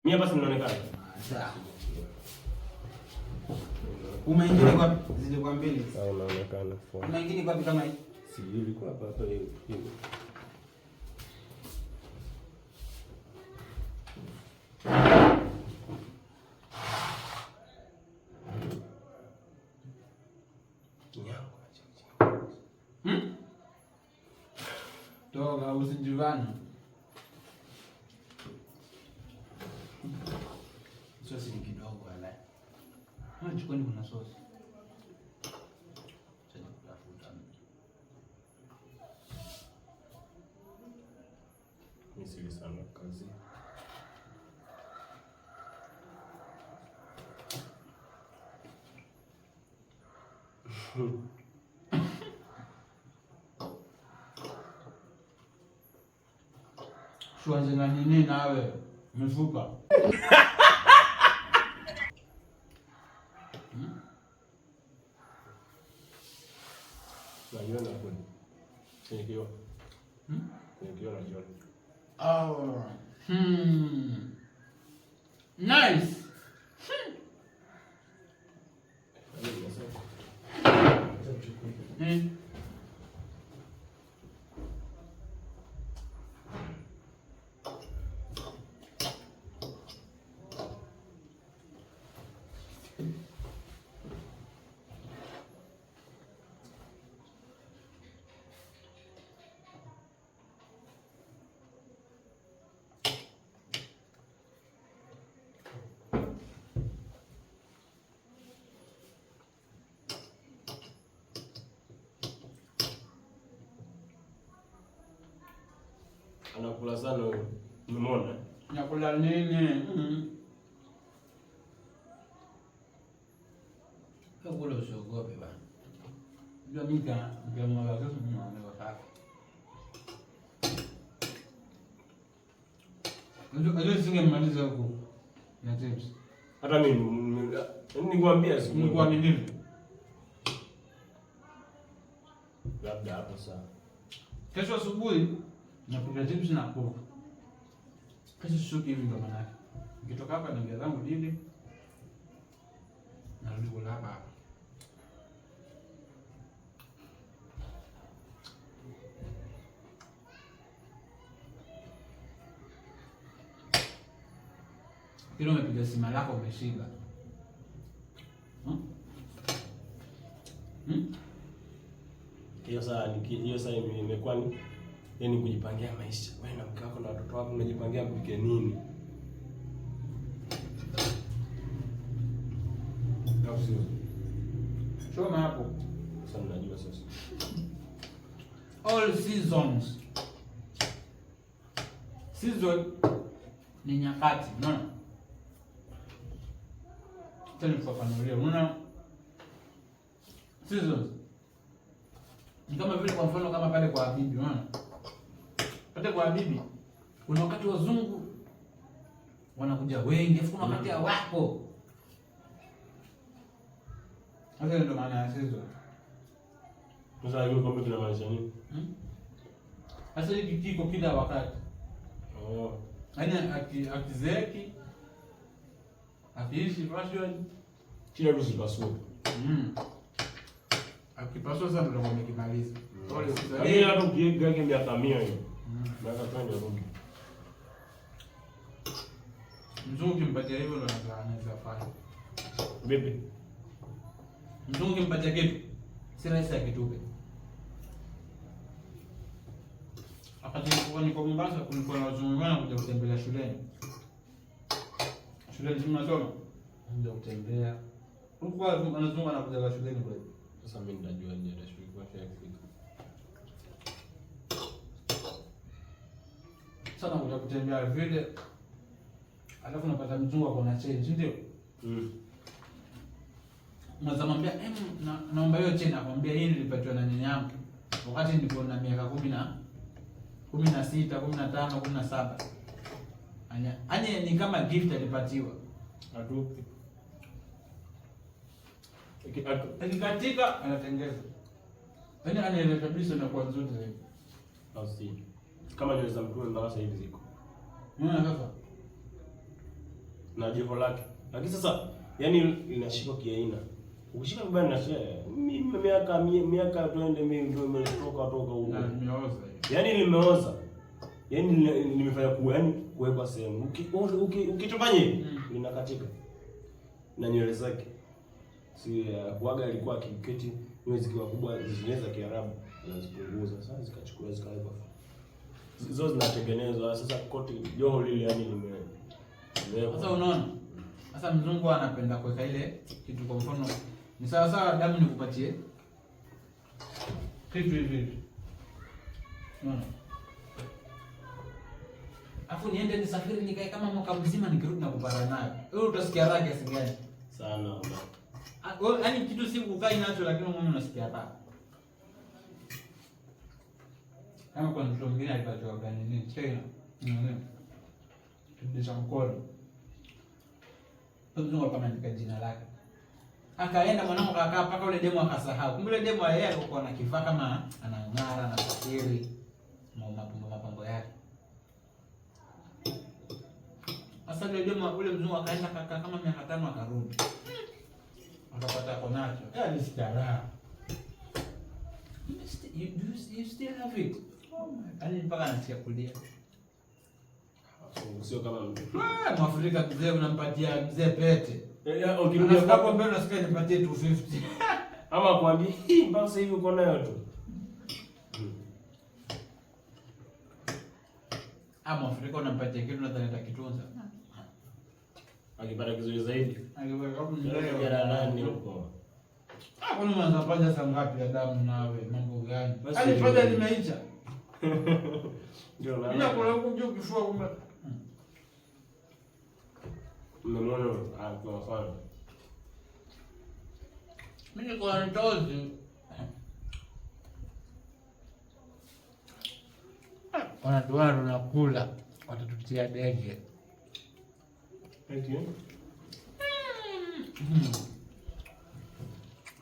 Mimi hapa sinaonekana. Sawa. Umeingine kwa zile kwa mbili. Sawa unaonekana. Umeingine kwa kama hii. Si ilikuwa hapa hiyo. Toga usijivani. Sosi ni kidogo wala. Jikoni kuna sosi. Sasa kutafuta. Mimi si sana kazi. Tuanze na nini nawe? Mifupa. Najiona kweli. Nikiwa. Nikiwa najiona. Oh. Nice. Anakula sana huyo. Umeona? Nakula nini? Kula usiogope bana. Ndio mika ndio mwaga sasa mwana wakati. Ndio singemaliza huko. Na tips. Hata mimi nikwambia siku Nilikuwa ni nini? Labda hapo saa. Kesho asubuhi napiga tips na kuku. Kesho shuki hivi ndo maana yake. Nikitoka hapa naingia zangu dili. Narudi kula hapa. Kile umepiga sima lako umeshiba. Hiyo saa imekuwa ni yaani kujipangia maisha. Wewe na mke wako na watoto wako mnajipangia mpike nini? Choma hapo. Sasa mnajua sasa. All seasons. Season ni nyakati, unaona? Tena kufafanulia, unaona? Seasons. Ni kama vile kwa mfano kama pale kwa bibi, unaona? Pale kwa bibi kuna wakati wazungu wanakuja wengi, afu kuna wakati hawako. Hapo ndio maana ya season. Sasa hiyo kombe tunamaanisha nini? Sasa hiki kiko kila wakati. Oh. Yaani akizeki akiishi fashion Kila ruhusa pasua. Akipaswa sasa ndio wamekimaliza. Yaani hata ukiega miaka 100 hiyo. Miaka 20 rudi. Mzungu kimpatia hivyo ndo anaweza fanya. Vipi? Mzungu kimpatia kitu si rahisi akitupe. Wakati niko Mombasa kulikuwa na wazungu wanakuja kutembelea shuleni. Shuleni tunasoma. Ndio kutembea. Kulikuwa wanazungu wanakuja shuleni kule. Sasa mimi nitajua je atashiriki kwa Afrika. Sana kuja kutembea vile. Alafu unapata mzungu ako na change, ndio? Unaweza mwambia naomba hiyo change, akwambia hii nilipatiwa na nyanya yangu. Wakati nilikuwa na miaka 16, 15, 17. Anya ni kama gift alipatiwa. Atupi. Akikatika anatengeza. Yaani anaeleza kabisa na kwa nzuri zaidi. Au si. Kama nywele za mtume mpaka sasa hivi ziko. Unaona sasa? na jiho lake. Lakini sasa yani linashika kiaina. Ukishika vibaya na mimi miaka twende mimi ndio nimetoka huko. Nimeoza. Yaani limeoza. Yaani nimefanya kuwekwa sehemu. Ukitofanye linakatika. Na nywele zake. Si kuaga alikuwa akiketi nywele zikiwa kubwa zinaweza Kiarabu anazipunguza. Sasa zikachukua zikawekwa. Hizo zinatengenezwa sasa koti joho lile yani sasa unaona? Sasa mzungu anapenda kuweka ile kitu kwa mfano ni sawa sawa damu nikupatie kitu hivi. Unaona? Afu niende nisafiri nikae kama mwaka mzima nikirudi na kupata nayo. Wewe utasikia raha kiasi gani? Sana. Yaani kitu si kukaa nacho lakini wewe unasikia raha. Kama kwa mtu mwingine alipatiwa gani nini? China. Tudisha mkono. Mzungu kama andika jina lake. Akaenda mwanangu akakaa paka ule demo akasahau. Kumbe ule demo yeye alikuwa na kifaa kama anang'ara na fakiri mapambo yake. Sasa ule demo ule mzungu akaenda kaka kama miaka 5 akarudi. Akapata konacho. Ni stara. You still have it. Yaani mpaka anasikia kulia. Sio kama mtu. Mwafrika mzee unampatia mzee pete. Ukirudia hapo mbele unasikia nipatie 250. Ama kwambie mpaka sasa hivi uko nayo tu. Mwafrika unampatia kitu nadhani atakitunza. Akipata kizuri zaidi. Akiweka hapo mbele ya nani huko. Kwani mnazapaja saa ngapi ya damu nawe mambo gani? Hadi paja limeisha. Ndio na. Bila kula huko juu kifua kumbe. Mmemwona kwa mfano. Mimi kwa ndozi. Wanatuana tunakula watatutia dege. Eti?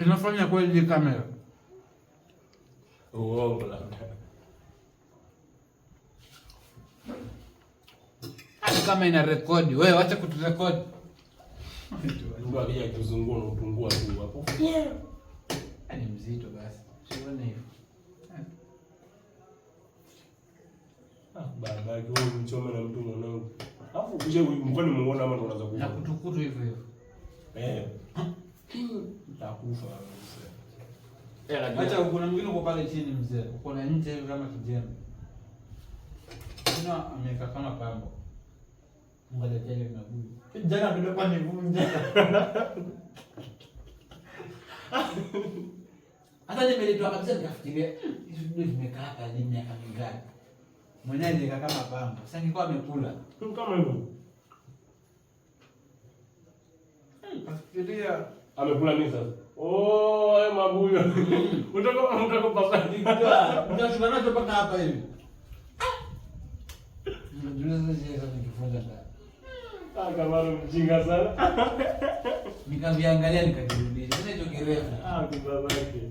Inafanya kweli kamera. Uongo labda. Kama ina rekodi, wewe acha kuturekodi. Ndio akija kuzungua na upungua tu hapo. Ni mzito basi. Sione hivyo. Baba yake wewe mchome na mtu mwanangu. Alafu ukija mkwani muone ama ndo unaanza kufa. Na kutukutu hivyo hivyo. Utakufa wewe. Acha kuna mwingine uko pale chini mzee. Uko na nje kama kijembe. Kuna ameka kama pambo. Ngoja tele na huyu. Jana tulikuwa ni vunja. Hata nimelitoa kabisa nikafikiria hizo ndio zimekaa hapa ni miaka mingapi. Mwenyewe nika kama pambo. Sasa nilikuwa amekula. Kama hivyo. Kafikiria amekula nini sasa? Wewe mabuyo. Unataka pasa ndio. Unashuka nacho mpaka hapa hivi. Ndio sasa nikifunza ndani. Kama mjinga sana. Nikaviangalia nikajirudisha. Sasa hicho kirefu. Kibabake.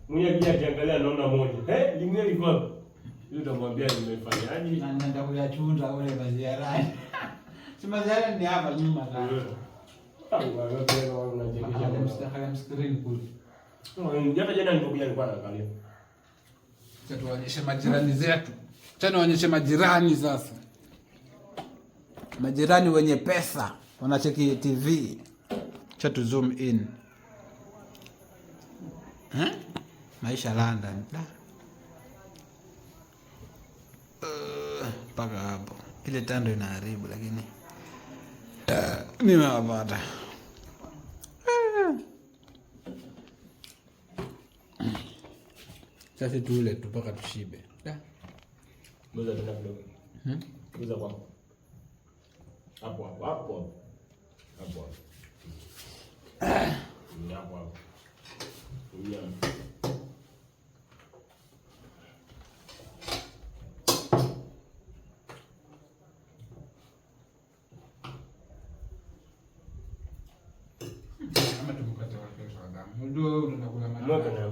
Mwenye pia akiangalia naona moja. Lingine liko hapo. Yule utamwambia nimefanyaje? Na nenda kuyachunda ule maziarani. Si maziarani ni hapa nyuma sana. Haya mskrini kule. Hata jana nilipokuja nilikuwa naangalia. Sasa tuonyeshe majirani zetu. Tena waonyeshe majirani sasa. Majirani wenye pesa wanacheki TV. Cha tu zoom in. Maisha London. Paka hapo. Ile tando inaharibu lakini nimewapata. Sasa tule tu mpaka tushibe. Ngoja tena kidogo. Ngoja kwa hapo. Hapo. Kama tumkate wa kesho damu. Ndio unakula mara. Mweka na.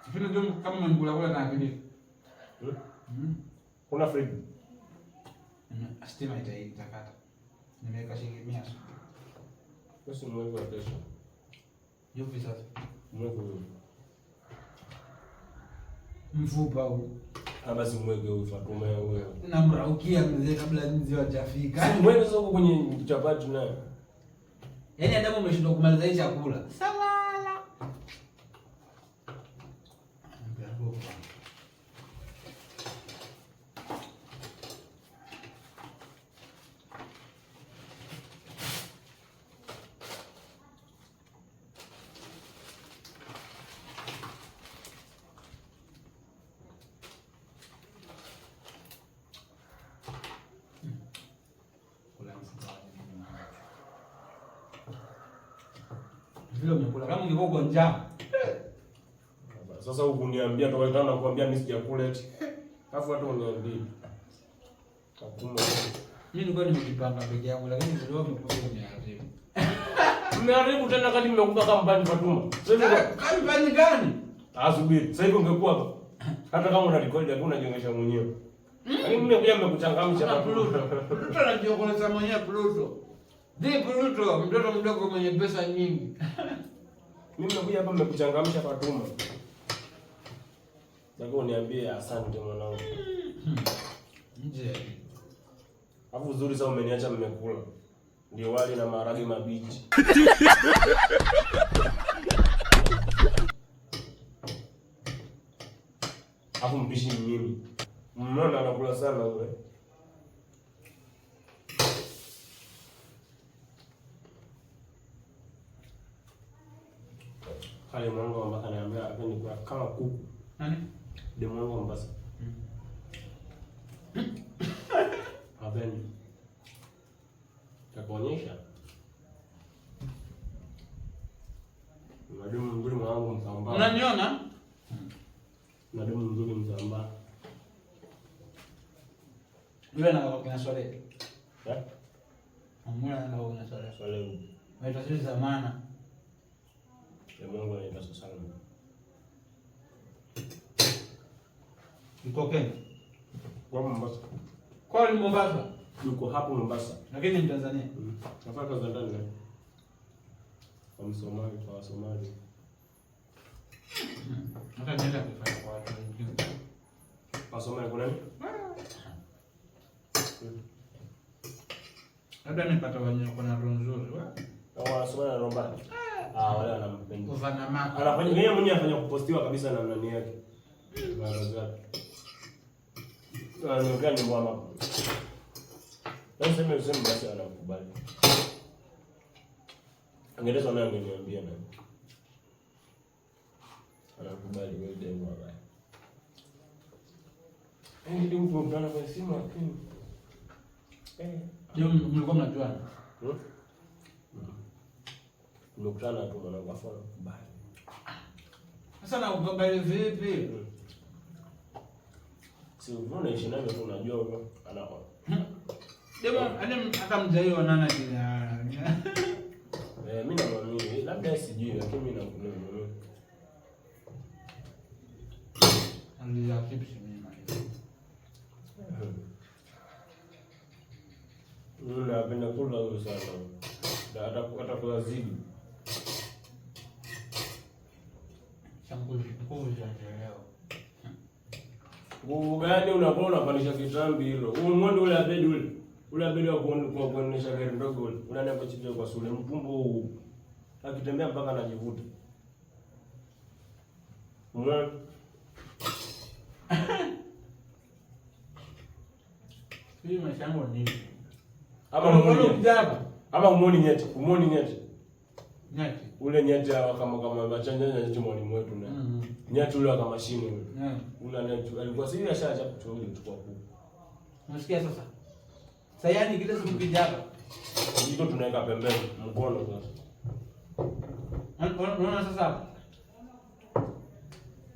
Sifiri ndio kama mnakula kula na kile. Kuna friji. Stima itakata. Nimeweka shilingi 100. Basi mwezi wa kesho. Yupi sasa? Mwezi huu. Mfupa huu. Basi mwege huyu Fatuma wewe. Namraukia mzee kabla nzi wajafika. Si mwege soko kwenye chapati nayo. Yaani Adamu umeshindwa kumaliza hii chakula. Salala. Vile umekula kama ungekuwa uko njaa. Sasa ukuniambia toka tena nakwambia mimi sijakula eti. Alafu hata uniambie. Hakuna. Mimi nilikuwa nimejipanga peke yangu lakini ndio umekuja kuniharibu. Umeharibu tena kadi nimekupa kampani Fatuma. Sasa hivi kampani gani? Asubiri. Sasa hivi ungekuwa hapa. Hata kama una record lakini unajionyesha mwenyewe. Lakini mimi nimekuja nimekuchangamsha hapa. Pluto anajionyesha mwenyewe Pluto. Pluto, mtoto mdogo mwenye pesa nyingi. Mimi nimekuja hapa nimekuchangamsha Fatuma. Nataka uniambie asante mwanangu. Nje. Alafu uzuri sana umeniacha mmekula. Ndio wali na maharage mabichi. Alafu mpishi ni mimi. Mnaona anakula sana wewe. Kale mwanangu ambaka ananiambia apendi kwa kama kuku. Nani? Demu wangu Mombasa. Hapendi. Takuonyesha. Mwalimu mzuri mwanangu Msambaa. Unaniona? Mwalimu mzuri Msambaa. Yule anakuwa kina Swale. Eh? Mbona anakuwa kina Swale? Swale. Waita sisi zamana. Demu wangu anaitwa Susana. Yuko Kenya. Kwa Mombasa. Kwa ni Mombasa. Yuko hapo Mombasa. Lakini ni Tanzania. Nafanya kazi ndani na kwa Msomali, kwa Somali. Hata nienda kufanya kwa watu wengine. Kwa Somali kuna nini? Labda nipata wenye kuna roho nzuri. Kwa Somali na Romba. Wale wanampenda. Ufana mako. Anafanya yeye mwenyewe afanya kupostiwa kabisa na nani yake. Maraza. Anaongea ni mwana. Nasema useme basi anakubali. Angeleza naye angeniambia nani. Anakubali wewe demu wabaya. Ndio mtu mtana kwa simu lakini. Ndio mlikuwa mnajuana. Nimekutana tu mwanangu afa anakubali. Sasa na ukubali vipi? Si unaona ishi naye tu unajua huyo anaona. Demo hata mjaio nana kile. Mimi namwamini, labda sijui lakini mimi namwamini. Angalia chips mimi. Napenda kula huyo sana. Hata kwa zidi. Nguvu za leo. Nguvu gani unakuwa unapandisha kitambi hilo? Umuone ule abedi ule. Ule abedi wa kuonesha gari ndogo ule. Unanipa chips kwa sule mpumbo huu. Akitembea mpaka anajivuta. Umeona? Hii mashango ni. Ama umuone nyeti, umuone nyeti. Nyeti. Ule nyeti kama machanja nyeti mwalimu wetu na. Nyeti ule kama mashine ule. Ule nyeti alikuwa siri ashaanza kuchukua kuchukua kuku. Unasikia sasa? Sasa yani kile siku kijaba. Ndio tunaweka pembeni mkono sasa. Unaona sasa?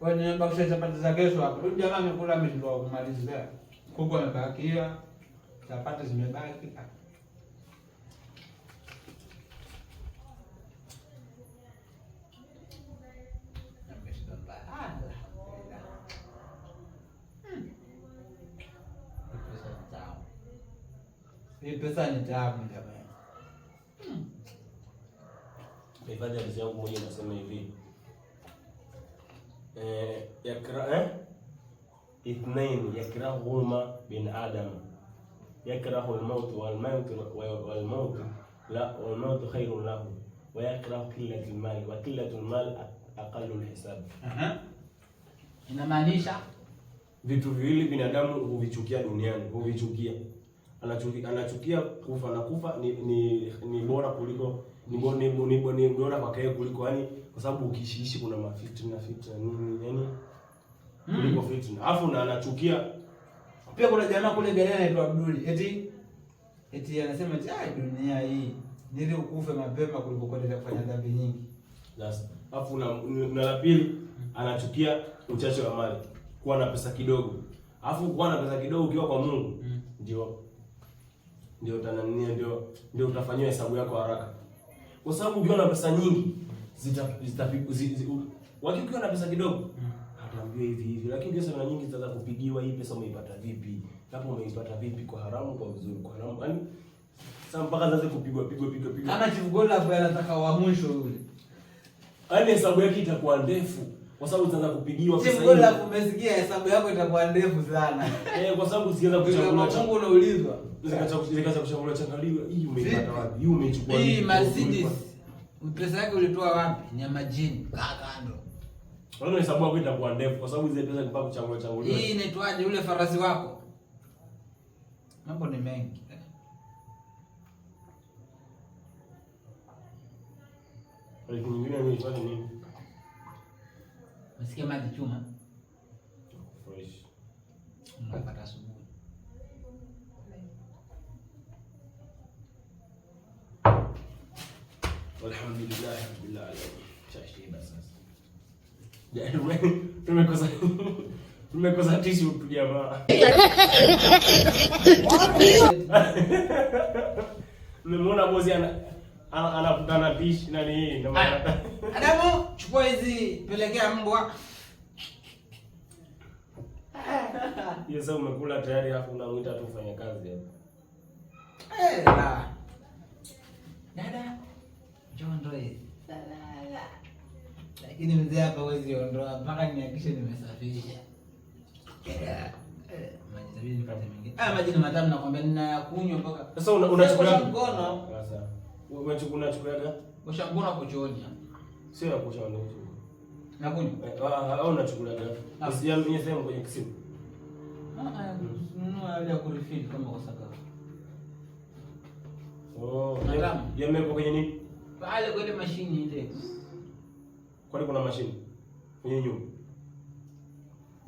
Wewe bakisha chapati za kesho hapo. Huyu jamaa amekula ameshindwa kumalizia. Kuku amebakia. Chapati zimebaki. pesa ni tamu jamani. Hifadhi ya yangu moja nasema hivi. اثنين يكرههما بن آدم يكره الموت والموت لا والموت خير له ويكره قلة المال وقلة المال أقل الحساب. Inamaanisha vitu viwili binadamu huvichukia duniani, huvichukia. Anachukia kufa, na kufa ni bora kuliko ni bora kwake kuliko, yani kwa sababu ukishiishi kuna fitna nini, yani kuliko fitna. Alafu na anachukia pia. Kuna jamaa kule Ghana anaitwa Abduli, eti anasema dunia hii nili ukufe mapema kuliko kuendelea kufanya dhambi nyingi. Yes. Alafu na la pili anachukia uchache wa mali, kuwa na pesa kidogo. Alafu kuwa na pesa kidogo ukiwa kwa Mungu ndio utanania, ndio utafanywa hesabu yako haraka. Kwa sababu ukiwa na pesa nyingi ukiwa na pesa kidogo ataambiwa hivi, lakini pesa na nyingi zitaanza kupigiwa, hii pesa umeipata vipi? Hapo umeipata vipi, kwa haramu, kwa uzuri, kwa haramu. Yaani sasa mpaka zaanze kupigwa. Kama Chief Godlove anataka wa mwisho yule. Yaani hesabu yake itakuwa ndefu kwa sababu utaanza kupigiwa pesa nyingi. Chief Godlove, umesikia, hesabu yako itakuwa ndefu sana. Kwa sababu sikianza kuchambua Mungu unaulizwa. Zikaanza kuchambua changaliwa, hii umeipata wapi? Hii umeichukua hii Mercedes. Pesa yake ulitoa wapi? Nyama jini. Kando. Wala hesabu yako itakuwa ndefu kwa sababu zile pesa mpaka kuchambua. Hii inaitwaje ule farasi wako? Mambo ni mengi. Lakini nyingine ni swali nini? Msikia maji chuma? Fresh. Unapata asubuhi. Alhamdulillah rabbil alamin. Chashiba sasa. Tumekosa tissue tu jamaa. Nimeona bosi anakutana dish na nini na maana. Adamu, chukua hizi pelekea mbwa. Yes, umekula tayari hapo unamuita tu ufanye kazi hapo. Dada, njoo ndoe. Lakini mzee hapa huwezi ondoa mpaka nihakikishe nimesafisha. Maji tabidi nipate mengine. Maji ni matamu nakwambia, ninayakunywa mpaka. Sasa unachukua mkono. Sasa unachukuaga? Osha mkono hapo chooni. Sio ya kuosha ndio. Nakunywa. Au unachukuaga? Usiamie sehemu kwenye kisimu. Nunua ile ya kurefill kama kwa saka. Yameko kwenye nini? Pale kwa ile mashine ile. Kwani kuna mashine kwenye nyumba?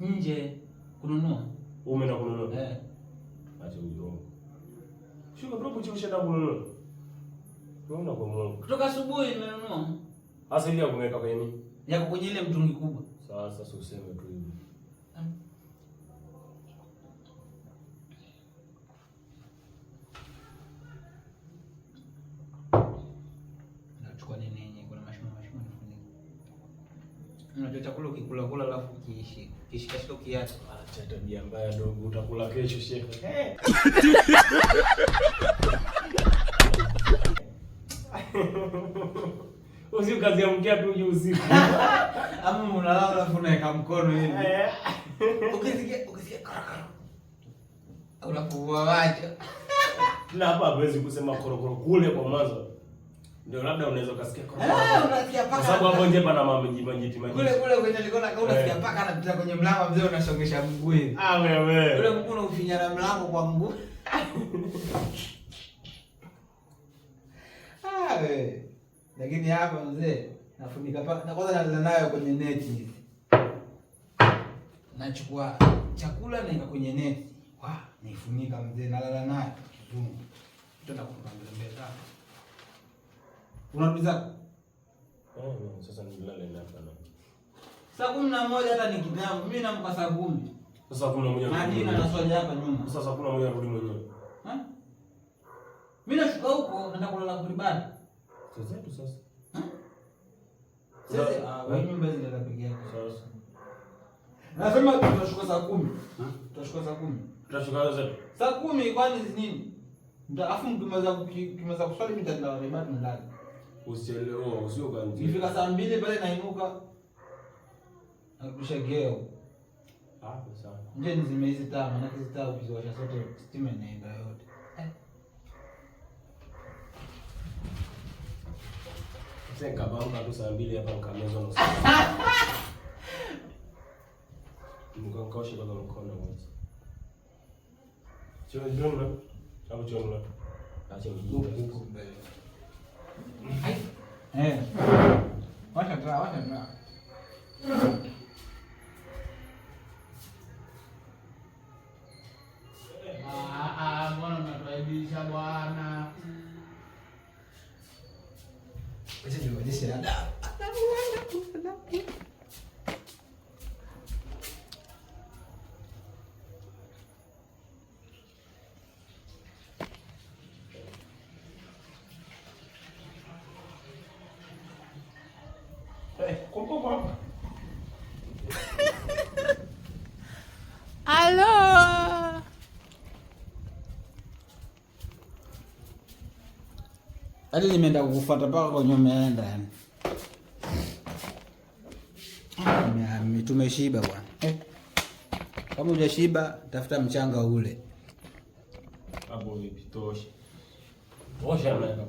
Nje kununua. Umeenda kununua? Acha uongo. Shuka bro, kuchosha na kununua. Unaona kwa Mungu. Kutoka asubuhi nimenunua. Sasa ile ya kumweka kwenye nini? Yako kwenye ile mtungi kubwa. Sasa useme tu hivi. Nachukua nini yenyewe, kuna mashimo nifunika. Unajua chakula ukikula alafu kishika kiasi. Acha tabia mbaya dogo, utakula kesho shehe. Usio kazi ya mkia tu juu usiku. Ama unalala alafu unaweka mkono hivi. Ukisikia karakara. Unafungua macho. Na hapa hawezi kusema korokoro kule kwa mwanzo. Ndio labda unaweza ukasikia korokoro. Unasikia paka. Kwa sababu hapo nje pana majiti. Kule kwenye likona kama unasikia paka anapita kwenye mlango, mzee unasongesha mguu hivi. Wewe. Ule mguu unafinyana mlango kwa mguu. Wewe. Lakini hapa mzee nafunika paka. Na kwanza nalala nayo kwenye neti hivi. Nachukua chakula naika kwenye neti. Nifunika mzee, nalala nayo kizungu. Tutaenda kupanga mbele zako. Unarudi zako? Sasa nilale hapa na. Saa 11 hata nikidhamu. Mimi nampa saa 10. Sasa 11. Hadi na swali hapa nyuma. Sasa 11 rudi mwenyewe. Mimi nashuka huko naenda kulala kuribani. Sasa tu sasa. Sasa wewe nyumba hizi ndio pekee yako. Sasa. Nasema tutashuka saa 10. Tutashuka saa 10. Tutashuka saa 10 kwani nini? Afu mkimaliza kuswali mimi nitaenda ibada ndani. Usielewe, usio kanzi. Nifika saa 2 pale nainuka. Nakusha geo. Hapo sawa. Nje nizime hizi taa, maana hizi taa ukiziwasha sote stima inaenda yote. Sasa kabamka tu saa 2 hapa nikameza nusu. Mkaosha kwa mkono wote. Sio ndio? Hapo chonga. Acha mjinga. Washa taa. Mbona mnatuaibisha bwana? Acha nionyeshe adabu. Hapa. Aló. Hadi nimeenda kukufuata paka kwenye umeenda yani. Tumeshiba bwana. Kama hujashiba tafuta mchanga ule. Hapo vipi tosha. Tosha na